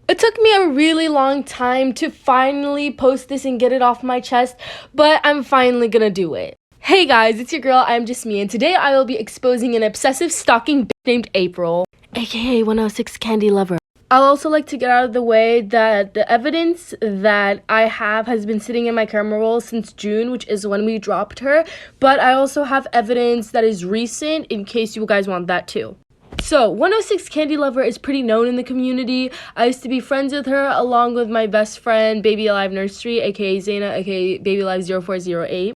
It took me a really long time to finally post this and get it off my chest, but I'm finally gonna do it. Hey guys, it's your girl, I'm Just Me, and today I will be exposing an obsessive stalking bitch named April, aka 106 Candy Lover. I'll also like to get out of the way that the evidence that I have has been sitting in my camera roll since June, which is when we dropped her, but I also have evidence that is recent in case you guys want that too. So, 106 Candy Lover is pretty known in the community. I used to be friends with her along with my best friend, Baby Alive Nursery, aka Zaina, aka Baby Alive 0408.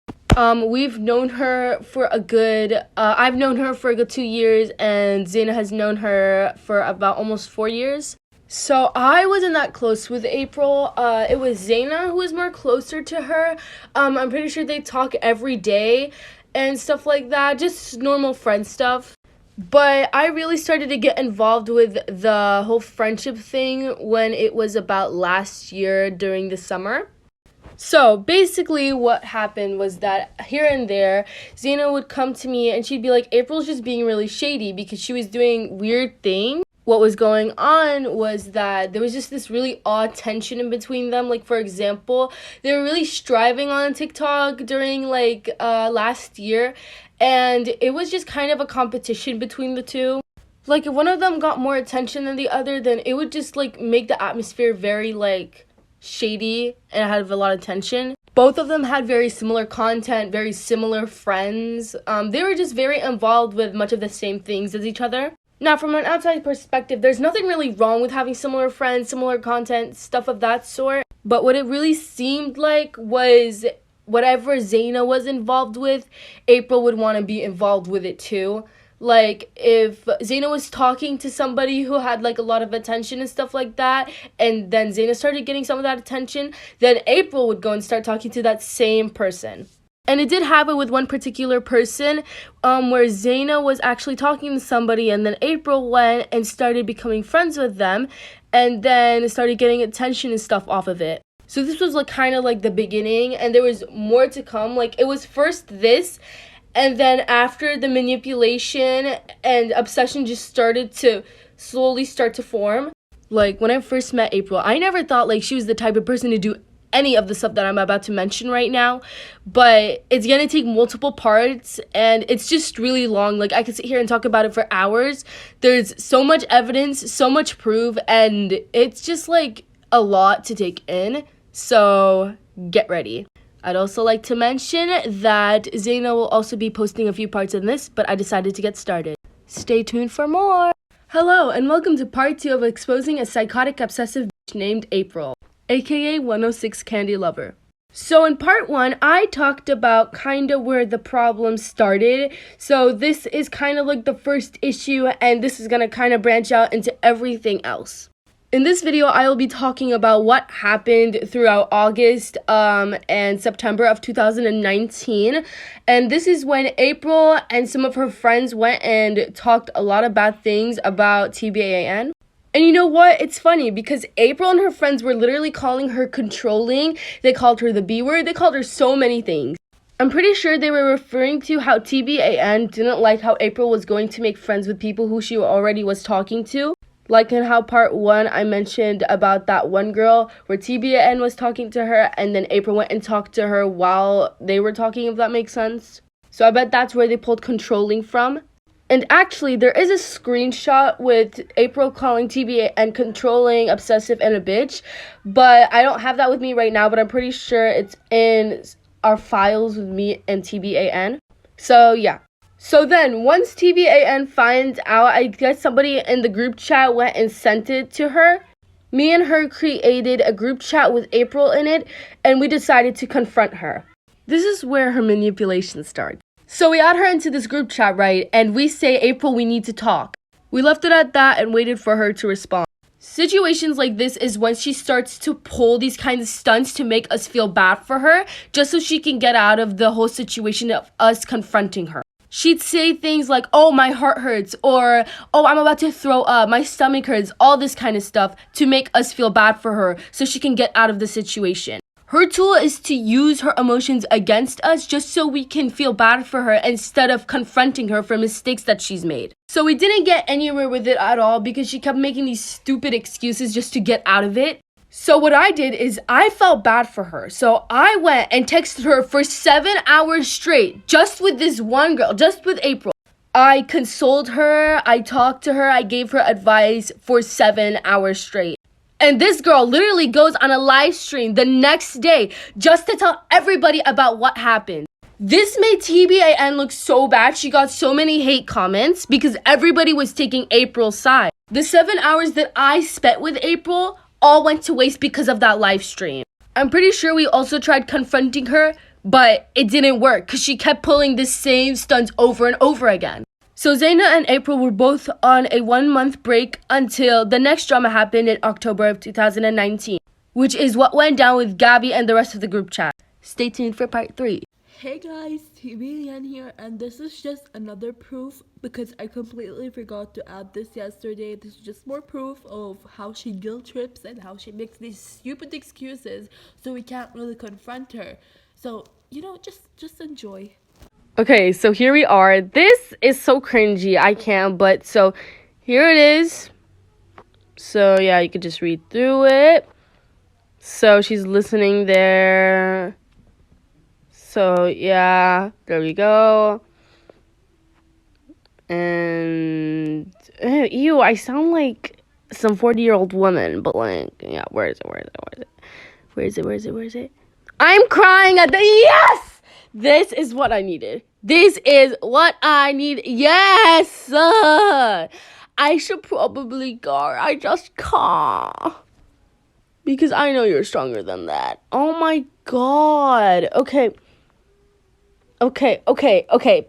We've known her for a good, I've known her for a good 2 years, and Zaina has known her for about almost 4 years. So I wasn't that close with April. It was Zaina who was more closer to her. I'm pretty sure they talk every day and stuff like that, just normal friend stuff. But I really started to get involved with the whole friendship thing when it was about last year during the summer. So basically what happened was that here and there, Zaina would come to me and she'd be like, April's just being really shady because she was doing weird things. What was going on was that there was just this really odd tension in between them. Like, for example, they were really striving on TikTok during last year, and it was just kind of a competition between the two. Like, if one of them got more attention than the other, then it would just make the atmosphere very shady and have a lot of tension. Both of them had very similar content, very similar friends. They were just very involved with much of the same things as each other. Now, from an outside perspective, there's nothing really wrong with having similar friends, similar content, stuff of that sort. But what it really seemed like was whatever Zaina was involved with, April would want to be involved with it too. Like, if Zaina was talking to somebody who had a lot of attention and stuff like that, and then Zaina started getting some of that attention, then April would go and start talking to that same person. And it did happen with one particular person where Zaina was actually talking to somebody, and then April went and started becoming friends with them and then started getting attention and stuff off of it. So this was kind of the beginning, and there was more to come. It was first this, and then after the manipulation and obsession just started to slowly start to form. When I first met April, I never thought she was the type of person to do any of the stuff that I'm about to mention right now, but it's gonna take multiple parts and it's just really long. I could sit here and talk about it for hours. There's so much evidence, so much proof, and it's just a lot to take in, so get ready. I'd also like to mention that Zaina will also be posting a few parts in this, but I decided to get started. Stay tuned for more. Hello and welcome to part 2 of exposing a psychotic obsessive bitch named April, aka 106 Candy Lover. So in part 1, I talked about kind of where the problem started. So this is kind of the first issue, and this is going to kind of branch out into everything else. In this video, I will be talking about what happened throughout August and September of 2019. And this is when April and some of her friends went and talked a lot of bad things about TBAN. And you know what? It's funny because April and her friends were literally calling her controlling. They called her the B word. They called her so many things. I'm pretty sure they were referring to how TBAN didn't like how April was going to make friends with people who she already was talking to. Like in how part 1 I mentioned about that one girl where TBAN was talking to her and then April went and talked to her while they were talking, if that makes sense. So I bet that's where they pulled controlling from. And actually, there is a screenshot with April calling TBAN controlling, obsessive, and a bitch. But I don't have that with me right now, but I'm pretty sure it's in our files with me and TBAN. So, yeah. So then, once TBAN finds out, I guess somebody in the group chat went and sent it to her. Me and her created a group chat with April in it, and we decided to confront her. This is where her manipulation starts. So we add her into this group chat, right? And we say, April, we need to talk. We left it at that and waited for her to respond. Situations like this is when she starts to pull these kinds of stunts to make us feel bad for her, just so she can get out of the whole situation of us confronting her. She'd say things like, oh, my heart hurts, or, oh, I'm about to throw up, my stomach hurts, all this kind of stuff to make us feel bad for her so she can get out of the situation. Her tool is to use her emotions against us just so we can feel bad for her instead of confronting her for mistakes that she's made. So we didn't get anywhere with it at all because she kept making these stupid excuses just to get out of it. So what I did is I felt bad for her. So I went and texted her for 7 hours straight, just with this one girl, just with April. I consoled her, I talked to her, I gave her advice for 7 hours straight. And this girl literally goes on a live stream the next day just to tell everybody about what happened. This made TBAN look so bad. She got so many hate comments because everybody was taking April's side. The 7 hours that I spent with April all went to waste because of that live stream. I'm pretty sure we also tried confronting her, but it didn't work because she kept pulling the same stunts over and over again. So Zaina and April were both on a 1-month break until the next drama happened in October of 2019, which is what went down with Gabby and the rest of the group chat. Stay tuned for part 3. Hey guys, TBN here, and this is just another proof because I completely forgot to add this yesterday. This is just more proof of how she guilt trips and how she makes these stupid excuses so we can't really confront her. So, just enjoy. Okay, so here we are. This is so cringy. I can't, but so here it is. So yeah, you could just read through it. So she's listening there. So yeah, there we go. And ew, I sound like some 40-year-old woman, but like, yeah, where is it? I'm crying at the yes! This is what I needed. Yes! I should probably go. I just can't. Because I know you're stronger than that. Oh my god. Okay,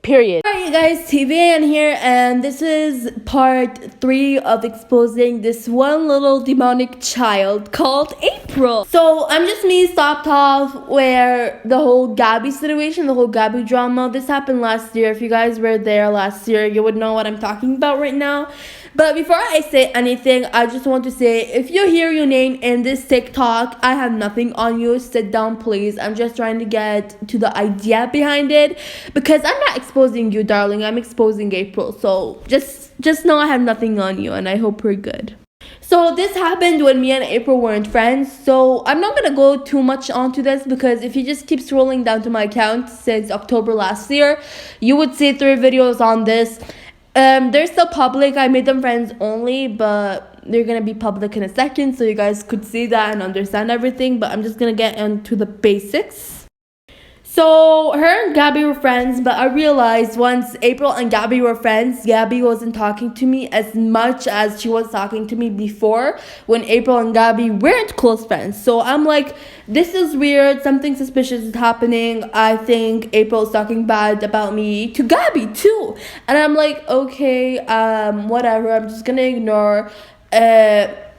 period. Alright you guys, TVN here, and this is part 3 of exposing this one little demonic child called April. So I'm just me stopped off where the whole Gabby situation, the whole Gabby drama, this happened last year. If you guys were there last year, you would know what I'm talking about right now. But before I say anything, I just want to say, if you hear your name in this TikTok, I have nothing on you. Sit down, please. I'm just trying to get to the idea behind it. Because I'm not exposing you, darling. I'm exposing April. So just know I have nothing on you. And I hope we're good. So this happened when me and April weren't friends. So I'm not going to go too much onto this. Because if you just keep scrolling down to my account since October last year, you would see 3 videos on this. They're still public. I made them friends only, but they're gonna be public in a second, so you guys could see that and understand everything. But I'm just gonna get into the basics. So her and Gabby were friends, but I realized once April and Gabby were friends, Gabby wasn't talking to me as much as she was talking to me before when April and Gabby weren't close friends. So I'm like, this is weird. Something suspicious is happening. I think April's talking bad about me to Gabby too. And I'm like, okay, whatever. I'm just gonna ignore.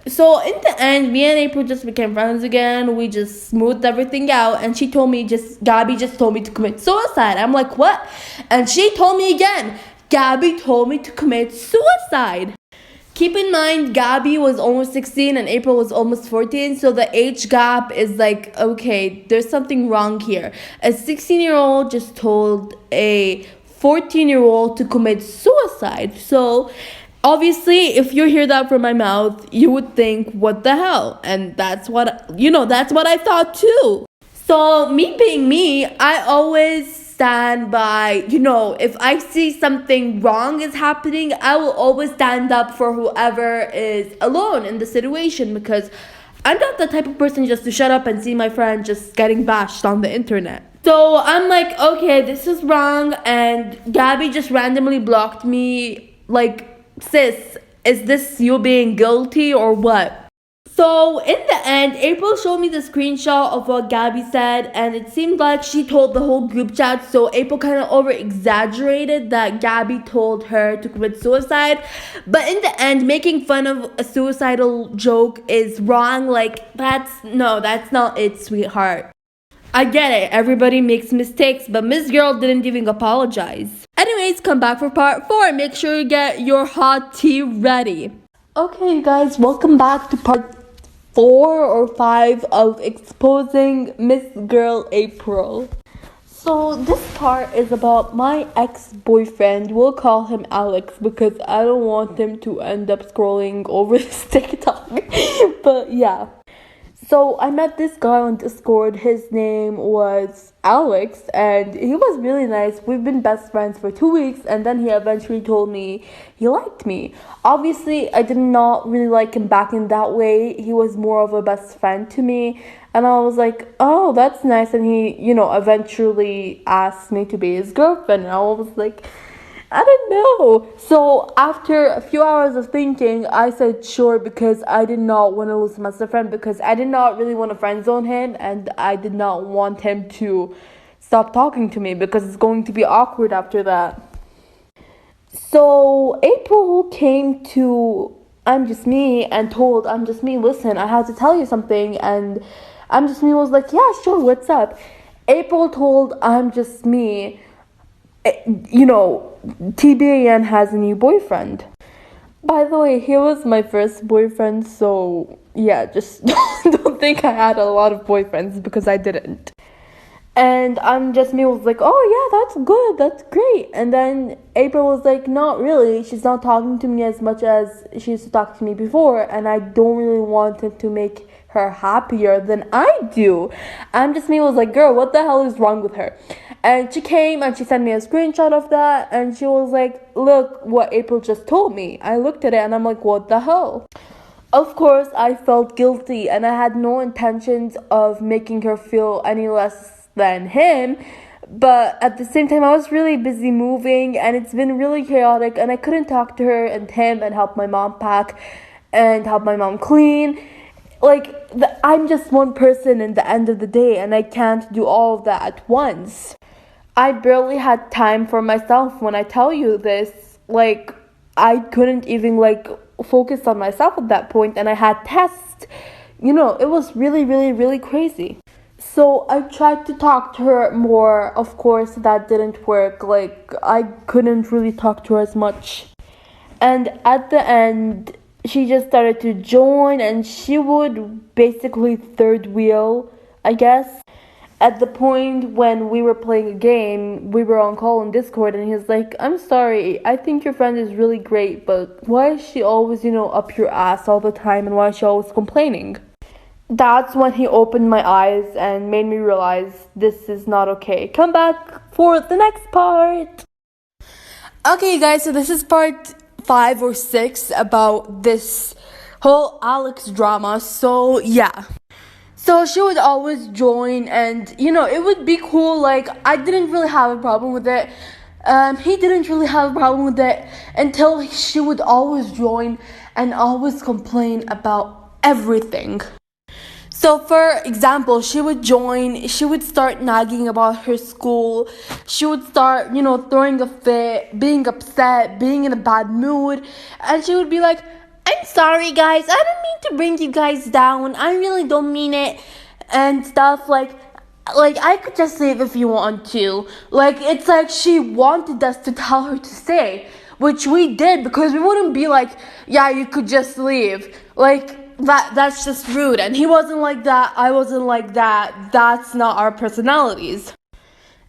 So in the end, me and April just became friends again. We just smoothed everything out, and Gabby just told me to commit suicide. I'm like, what? And she told me again, Gabby told me to commit suicide. Keep in mind, Gabby was almost 16 and April was almost 14, so the age gap is like, okay, there's something wrong here. A 16-year-old just told a 14-year-old to commit suicide. So obviously, if you hear that from my mouth, you would think, what the hell? And that's what I thought too. So me being me, I always stand by, if I see something wrong is happening, I will always stand up for whoever is alone in the situation, because I'm not the type of person just to shut up and see my friend just getting bashed on the internet. So I'm like, okay, this is wrong, and Gabby just randomly blocked me, like, sis, is this you being guilty or what? So in the end, April showed me the screenshot of what Gabby said, and it seemed like she told the whole group chat. So April kind of over exaggerated that Gabby told her to commit suicide, but in the end, making fun of a suicidal joke is wrong. Like, that's not it, sweetheart. I get it, everybody makes mistakes, but Miss Girl didn't even apologize. Anyways, come back for part 4. Make sure you get your hot tea ready. Okay, you guys, welcome back to part 4 or 5 of exposing Miss Girl April. So this part is about my ex-boyfriend. We'll call him Alex because I don't want him to end up scrolling over this TikTok. But yeah. So I met this guy on Discord. His name was Alex and he was really nice. We've been best friends for 2 weeks and then he eventually told me he liked me. Obviously, I did not really like him back in that way. He was more of a best friend to me. And I was like, oh, that's nice. And he, eventually asked me to be his girlfriend. And I was like, I don't know. So after a few hours of thinking, I said sure because I did not want to lose him as a friend because I did not really want to friend zone him and I did not want him to stop talking to me because it's going to be awkward after that. So April came to I'm Just Me and told I'm Just Me, listen, I have to tell you something. And I'm Just Me was like, yeah, sure, what's up? April told I'm Just Me, TBAN has a new boyfriend. By the way, he was my first boyfriend, so yeah, just don't think I had a lot of boyfriends because I didn't. And I'm Just Me was like, oh yeah, that's good, that's great. And then April was like, not really, she's not talking to me as much as she used to talk to me before, and I don't really want it to make her happier than I do. I'm Just Me was like, girl, what the hell is wrong with her? And she came and she sent me a screenshot of that and she was like, look what April just told me. I looked at it and I'm like, what the hell? Of course, I felt guilty and I had no intentions of making her feel any less than him. But at the same time, I was really busy moving and it's been really chaotic and I couldn't talk to her and him and help my mom pack and help my mom clean. I'm just one person in the end of the day and I can't do all of that at once. I barely had time for myself when I tell you this. I couldn't even focus on myself at that point and I had tests. It was really, really, really crazy. So I tried to talk to her more. Of course, that didn't work. I couldn't really talk to her as much. And at the end, she just started to join and she would basically third wheel, I guess. At the point when we were playing a game, we were on call on Discord and he's like, I'm sorry, I think your friend is really great, but why is she always, up your ass all the time and why is she always complaining? That's when he opened my eyes and made me realize this is not okay. Come back for the next part. Okay, guys, so this is part 5 or 6 about this whole Alex drama. So, yeah. So she would always join and, it would be cool. I didn't really have a problem with it. He didn't really have a problem with it until she would always join and always complain about everything. So, for example, she would join, she would start nagging about her school, she would start, throwing a fit, being upset, being in a bad mood, and she would be like, I'm sorry, guys, I don't mean to bring you guys down, I really don't mean it, and stuff I could just leave if you want to. It's like she wanted us to tell her to stay, which we did because we wouldn't be like, yeah, you could just leave. That's just rude. And he wasn't like that. I wasn't like that. That's not our personalities.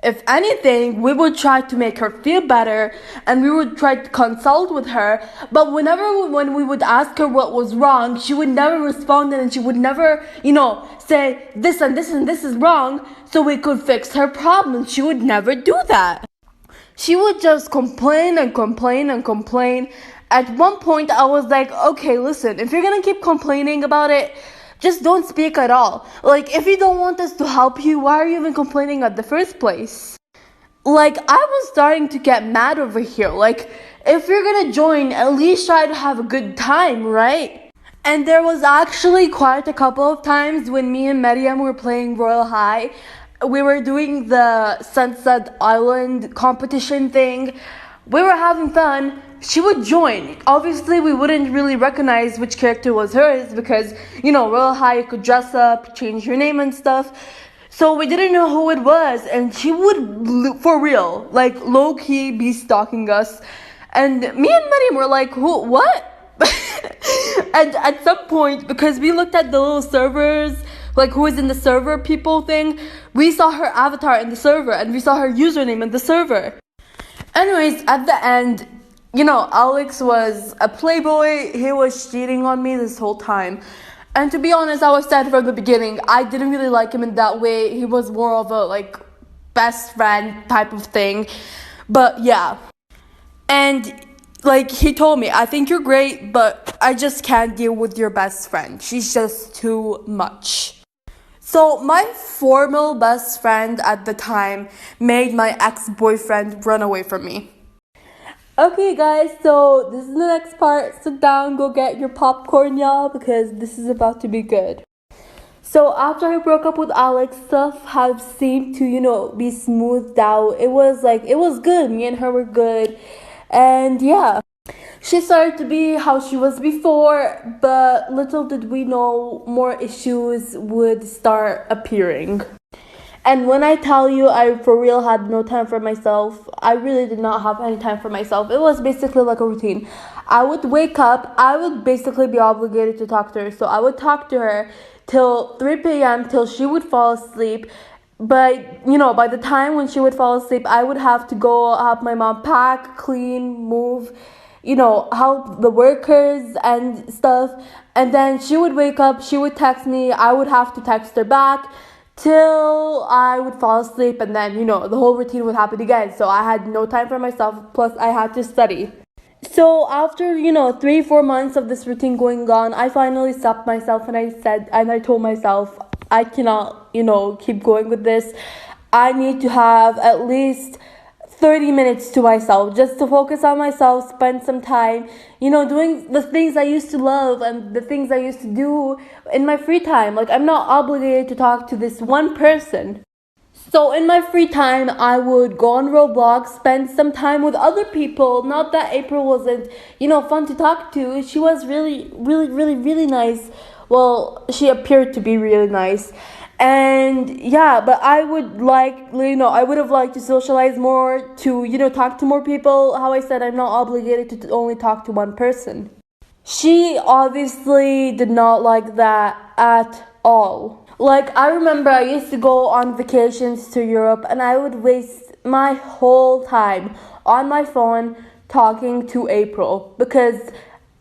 If anything, we would try to make her feel better and we would try to consult with her. But when we would ask her what was wrong, she would never respond and she would never, say this and this and this is wrong so we could fix her problem. She would never do that. She would just complain and complain and complain. At one point, I was like, okay, listen, if you're gonna keep complaining about it, just don't speak at all. If you don't want us to help you, why are you even complaining at the first place? I was starting to get mad over here. If you're gonna join, at least try to have a good time, right? And there was actually quite a couple of times when me and Maryam were playing Royal High. We were doing the Sunset Island competition thing. We were having fun. She would join. Obviously, we wouldn't really recognize which character was hers because, Royal High, you could dress up, change your name and stuff. So we didn't know who it was. And she would, for real, low-key be stalking us. And me and Maryam were like, who, what? And at some point, because we looked at the little servers like who is in the server people thing, we saw her avatar in the server and we saw her username in the server. Anyways, at the end, you know, Alex was a playboy. He was cheating on me this whole time. And to be honest, I was sad from the beginning. I didn't really like him in that way. He was more of a like best friend type of thing. But yeah. And like he told me, I think you're great, but I just can't deal with your best friend. She's just too much. So my formal best friend at the time made my ex-boyfriend run away from me. Okay guys, so this is the next part. Sit down, go get your popcorn, y'all, because this is about to be good. So after I broke up with Alex, stuff have seemed to, you know, be smoothed out. It was good. Me and her were good. And yeah, she started to be how she was before, but little did we know more issues would start appearing. And when I tell you I for real had no time for myself, I really did not have any time for myself. It was basically like a routine. I would wake up, I would basically be obligated to talk to her. So I would talk to her till 3 p.m. till she would fall asleep. But, you know, by the time when she would fall asleep, I would have to go help my mom pack, clean, move, you know, help the workers and stuff. And then she would wake up, she would text me, I would have to text her back till I would fall asleep, and then, you know, the whole routine would happen again. So I had no time for myself, plus I had to study. So after, you know, 3-4 months of this routine going on, I finally stopped myself and I told myself, I cannot, you know, keep going with this. I need to have at least 30 minutes to myself, just to focus on myself, spend some time, you know, doing the things I used to love and the things I used to do in my free time. Like, I'm not obligated to talk to this one person. So in my free time, I would go on Roblox, spend some time with other people. Not that April wasn't, you know, fun to talk to. She was really, really, really, really nice. Well, she appeared to be really nice. And yeah, but I would like, you know, I would have liked to socialize more, to, you know, talk to more people. How I said, I'm not obligated to only talk to one person. She obviously did not like that at all. Like, I remember I used to go on vacations to Europe and I would waste my whole time on my phone talking to April because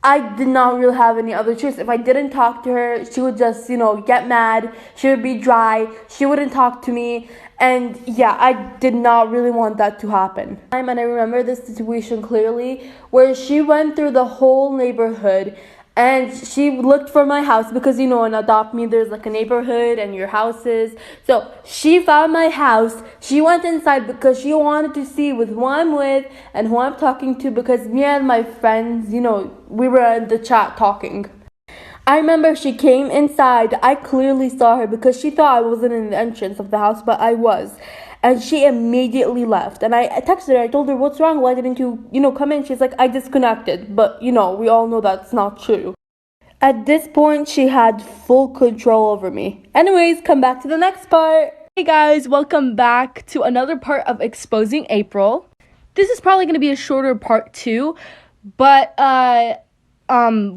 I did not really have any other choice. If I didn't talk to her, she would just, you know, get mad. She would be dry. She wouldn't talk to me. And yeah, I did not really want that to happen. And I remember this situation clearly where she went through the whole neighborhood and she looked for my house because, you know, in Adopt Me, there's like a neighborhood and your houses. So she found my house. She went inside because she wanted to see with who I'm with and who I'm talking to, because me and my friends, you know, we were in the chat talking. I remember she came inside. I clearly saw her because she thought I wasn't in the entrance of the house, but I was. And she immediately left. And I texted her. I told her, what's wrong? Why didn't you, come in? She's like, I disconnected. But, we all know that's not true. At this point, she had full control over me. Anyways, come back to the next part. Hey guys, welcome back to another part of Exposing April. This is probably going to be a shorter part too. But,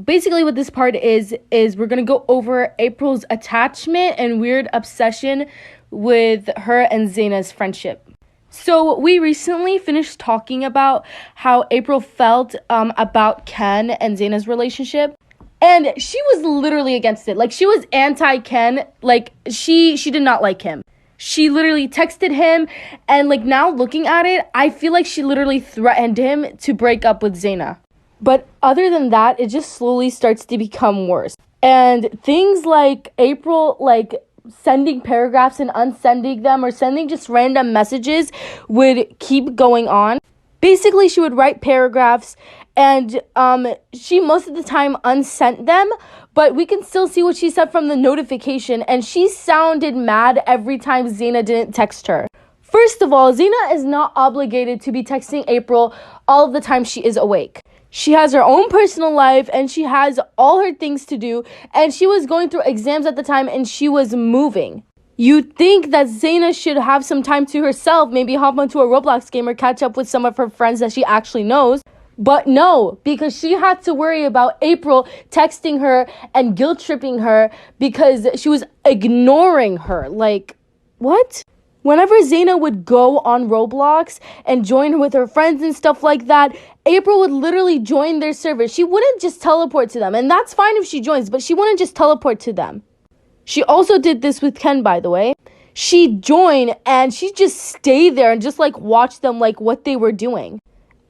basically what this part is we're going to go over April's attachment and weird obsession with her and Zaina's friendship. So we recently finished talking about how April felt about Ken and Zaina's relationship, and she was literally against it. Like, she was anti-Ken. Like, she did not like him. She literally texted him, and like, now looking at it, I feel like she literally threatened him to break up with Zaina. But other than that, it just slowly starts to become worse. And things like April, like, sending paragraphs and unsending them, or sending just random messages, would keep going on. Basically, she would write paragraphs and she most of the time unsent them, but we can still see what she said from the notification, and she sounded mad every time Zaina didn't text her. First of all, Zaina is not obligated to be texting April all of the time she is awake. She has her own personal life and she has all her things to do, and she was going through exams at the time and she was moving. You'd think that Zaina should have some time to herself, maybe hop onto a Roblox game or catch up with some of her friends that she actually knows. But no, because she had to worry about April texting her and guilt tripping her because she was ignoring her. Like, what? Whenever Zaina would go on Roblox and join with her friends and stuff like that, April would literally join their server. She wouldn't just teleport to them. And that's fine if she joins, but she wouldn't just teleport to them. She also did this with Ken, by the way. She'd join and she'd just stay there and just like watch them like what they were doing.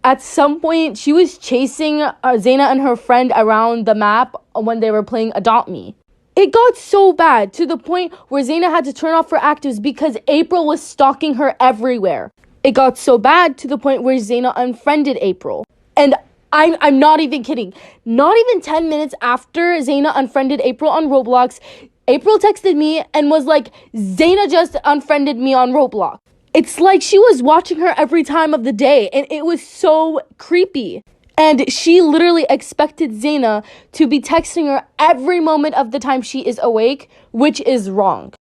At some point, she was chasing Zaina and her friend around the map when they were playing Adopt Me. It got so bad to the point where Zaina had to turn off her actives because April was stalking her everywhere. It got so bad to the point where Zaina unfriended April. And I'm not even kidding. Not even 10 minutes after Zaina unfriended April on Roblox, April texted me and was like, Zaina just unfriended me on Roblox. It's like she was watching her every time of the day, and it was so creepy. And she literally expected Zaina to be texting her every moment of the time she is awake, which is wrong.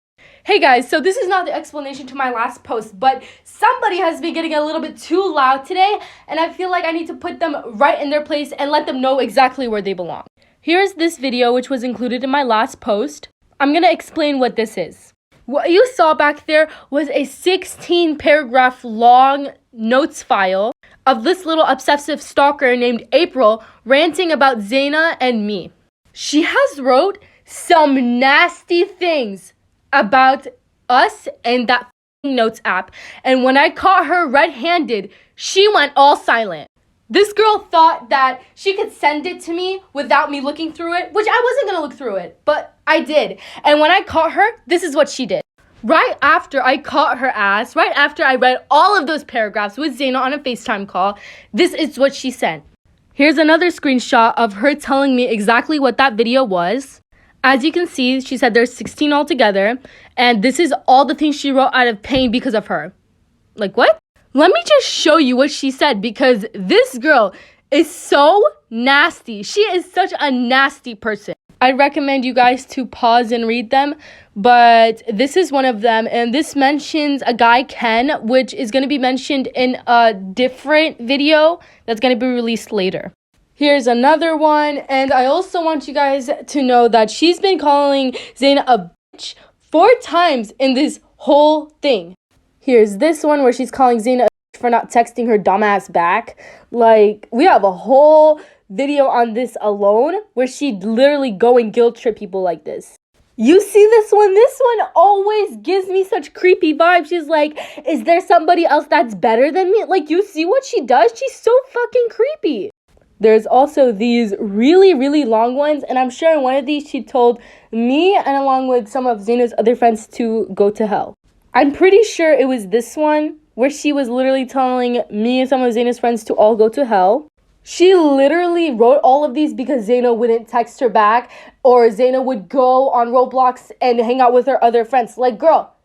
Hey guys, so this is not the explanation to my last post, but somebody has been getting a little bit too loud today, and I feel like I need to put them right in their place and let them know exactly where they belong. Here's this video, which was included in my last post. I'm gonna explain what this is. What you saw back there was a 16-paragraph long notes file of this little obsessive stalker named April ranting about Zaina and me. She has wrote some nasty things about us and that notes app, and when I caught her red-handed, she went all silent. This girl thought that she could send it to me without me looking through it, which I wasn't gonna look through it, but I did. And when I caught her, this is what she did. Right after I caught her ass, right after I read all of those paragraphs with Zaina on a FaceTime call, this is what she sent. Here's another screenshot of her telling me exactly what that video was. As you can see, she said there's 16 altogether, and this is all the things she wrote out of pain because of her. Like, what? Let me just show you what she said, because this girl is so nasty. She is such a nasty person. I recommend you guys to pause and read them, but this is one of them, and this mentions a guy, Ken, which is going to be mentioned in a different video that's going to be released later. Here's another one, and I also want you guys to know that she's been calling Zaina a bitch 4 times in this whole thing. Here's this one where she's calling Zaina a bitch for not texting her dumbass back. Like, we have a whole video on this alone where she'd literally go and guilt trip people like this. You see this one? This one always gives me such creepy vibes. She's like, is there somebody else that's better than me? Like, you see what she does? She's so fucking creepy. There's also these really, really long ones, and I'm sure in one of these she told me and along with some of Zaina's other friends to go to hell. I'm pretty sure it was this one where she was literally telling me and some of Zaina's friends to all go to hell. She literally wrote all of these because Zaina wouldn't text her back, or Zaina would go on Roblox and hang out with her other friends. Like, girl,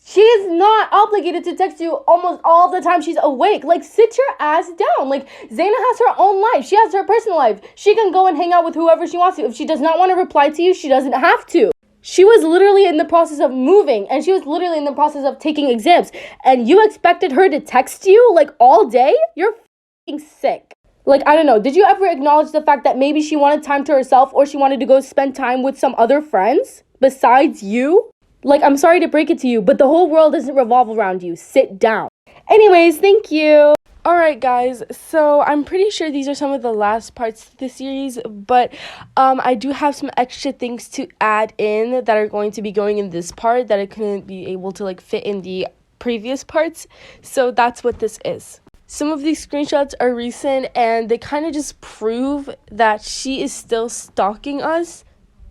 she is not obligated to text you almost all the time she's awake. Like, sit your ass down. Like, Zaina has her own life. She has her personal life. She can go and hang out with whoever she wants to. If she does not want to reply to you, she doesn't have to. She was literally in the process of moving, and she was literally in the process of taking exams, and you expected her to text you, like, all day? You're f***ing sick. Like, I don't know, did you ever acknowledge the fact that maybe she wanted time to herself, or she wanted to go spend time with some other friends besides you? Like, I'm sorry to break it to you, but the whole world doesn't revolve around you. Sit down. Anyways, thank you. Alright guys, so I'm pretty sure these are some of the last parts of the series, but I do have some extra things to add in that are going to be going in this part that I couldn't be able to like fit in the previous parts, so that's what this is. Some of these screenshots are recent, and they kind of just prove that she is still stalking us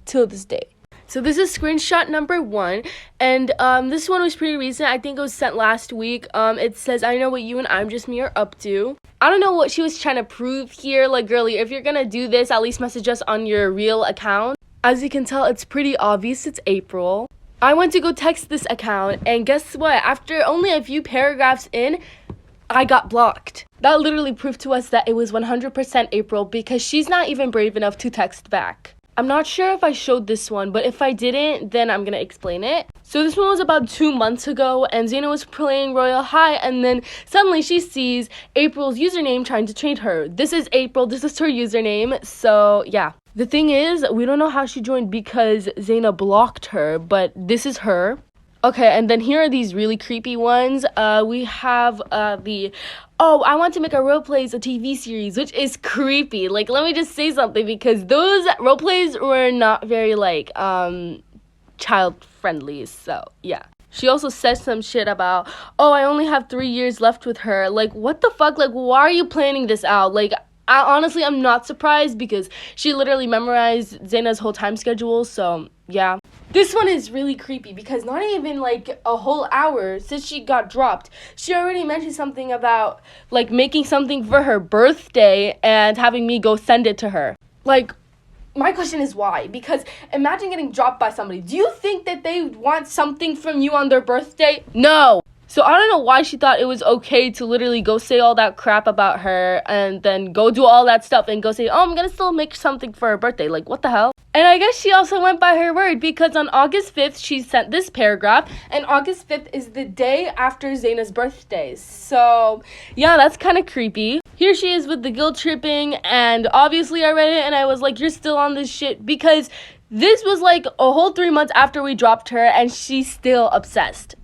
till this day. So this is screenshot number 1, and this one was pretty recent. I think it was sent last week. It says, I know what you and I'm Just Me are up to. I don't know what she was trying to prove here. Like, girlie, if you're gonna do this, at least message us on your real account. As you can tell, it's pretty obvious it's April. I went to go text this account, and guess what? After only a few paragraphs in, I got blocked. That literally proved to us that it was 100% April, because she's not even brave enough to text back. I'm not sure if I showed this one, but if I didn't, then I'm gonna explain it. So this one was about 2 months ago, and Zaina was playing Royal High, and then suddenly she sees April's username trying to trade her. This is April, this is her username, so yeah. The thing is, we don't know how she joined because Zaina blocked her, but this is her. Okay, and then here are these really creepy ones. We have I want to make a role plays a TV series, which is creepy. Like, let me just say something, because those role plays were not very child friendly. So yeah. She also says some shit about, I only have 3 years left with her. Like, what the fuck? Like, why are you planning this out? Like, I'm not surprised because she literally memorized Zaina's whole time schedule. So yeah. This one is really creepy because not even like a whole hour since she got dropped, she already mentioned something about like making something for her birthday and having me go send it to her. Like, my question is why? Because imagine getting dropped by somebody. Do you think that they want something from you on their birthday? No. So I don't know why she thought it was okay to literally go say all that crap about her and then go do all that stuff and go say, I'm gonna still make something for her birthday. Like, what the hell? And I guess she also went by her word because on August 5th, she sent this paragraph, and August 5th is the day after Zaina's birthday. So, yeah, that's kind of creepy. Here she is with the guilt tripping, and obviously I read it and I was like, you're still on this shit, because this was like a whole 3 months after we dropped her and she's still obsessed.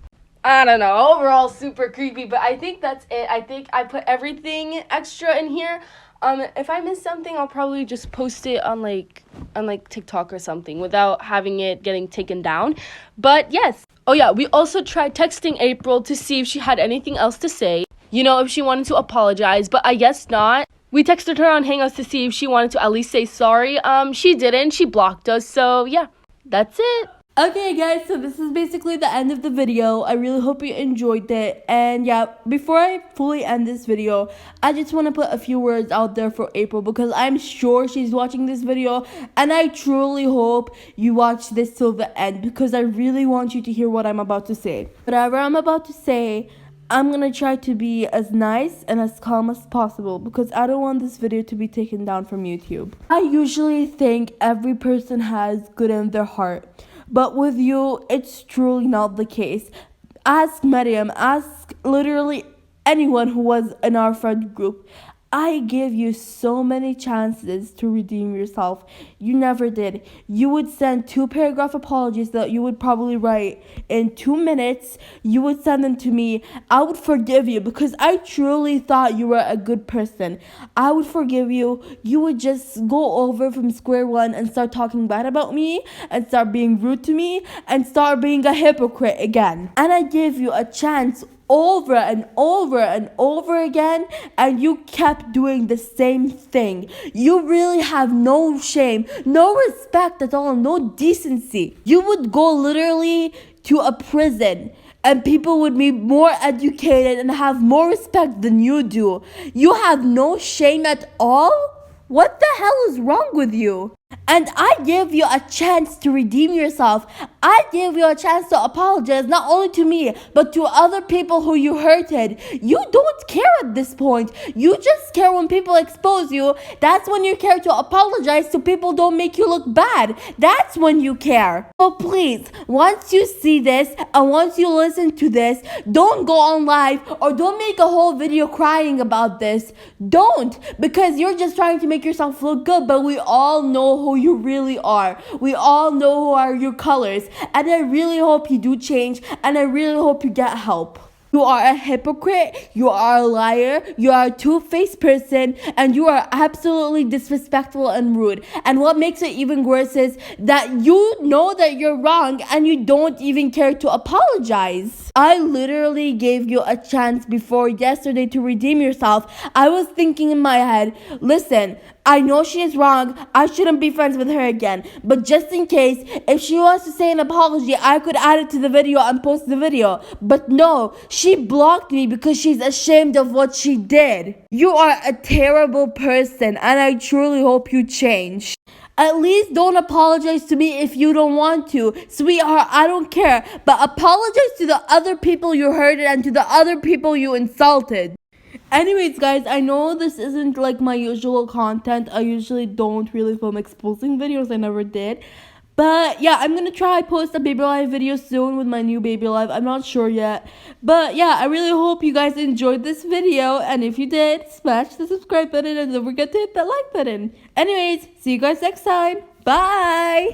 I don't know, overall super creepy, but I think that's it. I think I put everything extra in here. If I miss something, I'll probably just post it on TikTok or something without having it getting taken down. But yes. Oh yeah, we also tried texting April to see if she had anything else to say. You know, if she wanted to apologize, but I guess not. We texted her on Hangouts to see if she wanted to at least say sorry. She didn't. She blocked us. So yeah, that's it. Okay guys, so this is basically the end of the video. I really hope you enjoyed it. And yeah, before I fully end this video, I just want to put a few words out there for April because I'm sure she's watching this video, and I truly hope you watch this till the end because I really want you to hear what I'm about to say. Whatever I'm about to say, I'm gonna try to be as nice and as calm as possible because I don't want this video to be taken down from YouTube. I usually think every person has good in their heart, but with you, it's truly not the case. Ask Mariam, ask literally anyone who was in our friend group. I gave you so many chances to redeem yourself. You never did. You would send 2-paragraph apologies that you would probably write in 2 minutes. You would send them to me. I would forgive you because I truly thought you were a good person. I would forgive you. You would just go over from square one and start talking bad about me and start being rude to me and start being a hypocrite again. And I gave you a chance over and over and over again, and you kept doing the same thing. You really have no shame, no respect at all, no decency. You would go literally to a prison and people would be more educated and have more respect than you do. You have no shame at all? What the hell is wrong with you? And I gave you a chance to redeem yourself. I gave you a chance to apologize, not only to me, but to other people who you hurted. You don't care at this point. You just care when people expose you. That's when you care to apologize so people don't make you look bad. That's when you care. So please, once you see this and once you listen to this, don't go on live or don't make a whole video crying about this. Don't, because you're just trying to make yourself look good, but we all know who you really are. We all know who are your colors, and I really hope you do change, and I really hope you get help. You are a hypocrite, you are a liar, you are a two-faced person, and you are absolutely disrespectful and rude. And what makes it even worse is that you know that you're wrong and you don't even care to apologize. I literally gave you a chance before yesterday to redeem yourself. I was thinking in my head, listen, I know she is wrong. I shouldn't be friends with her again. But just in case, if she wants to say an apology, I could add it to the video and post the video. But no, she blocked me because she's ashamed of what she did. You are a terrible person, and I truly hope you change. At least don't apologize to me if you don't want to. Sweetheart, I don't care. But apologize to the other people you hurted and to the other people you insulted. Anyways, guys, I know this isn't like my usual content. I usually don't really film exposing videos. I never did. But yeah, I'm gonna try post a Baby Life video soon with my new Baby Life. I'm not sure yet. But yeah, I really hope you guys enjoyed this video. And if you did, smash the subscribe button and don't forget to hit that like button. Anyways, see you guys next time. Bye!